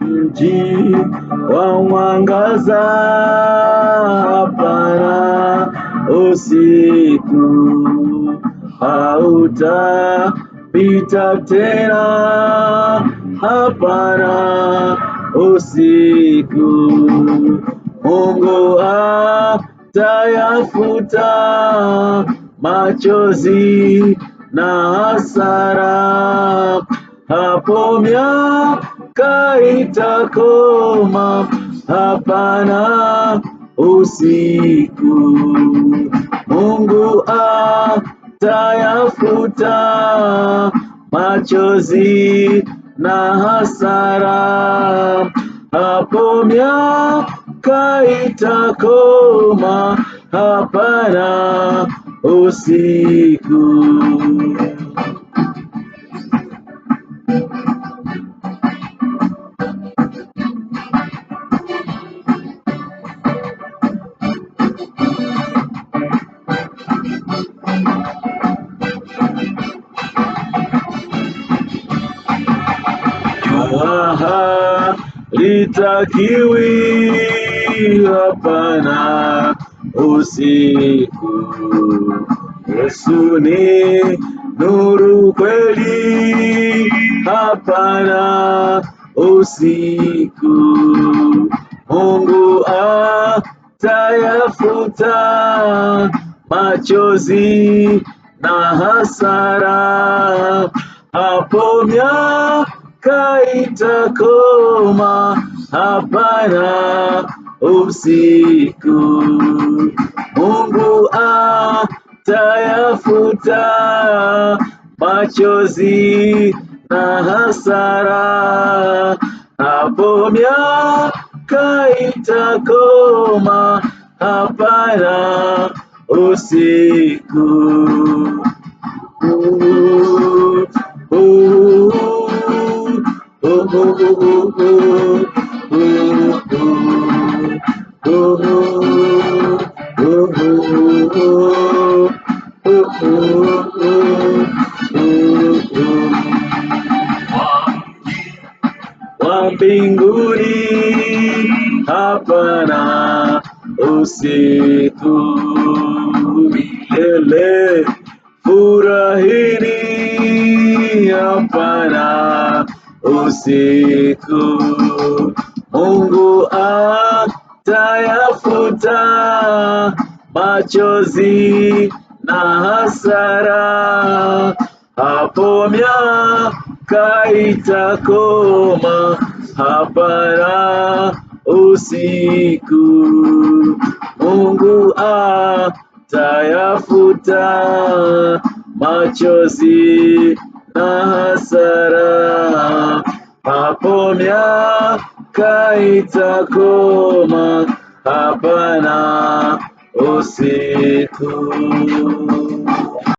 mji wa mwangaza, hapana usiku hautapita tena, hapana usiku. Mungu atayafuta machozi na hasara, hapo miaka itakoma, hapana usiku. Mungu atayafuta machozi na hasara, hapo miaka itakoma, hapana usiku. Jua litakiwi, hapana usiku. Yesu ni nuru kweli, hapana usiku. Mungu atayafuta machozi na hasara, hapo miaka itakoma, hapana usiku. Mungu atayafuta machozi na hasara, hapo miaka itakoma, hapana usiku. Wa mbinguni, hapana usiku. Milele furahini, hapana usiku. Mungu atayafuta machozi na hasara, hapo miaka itakoma, hapana usiku. Mungu atayafuta machozi na hasara, hapo miaka itakoma, hapana usiku.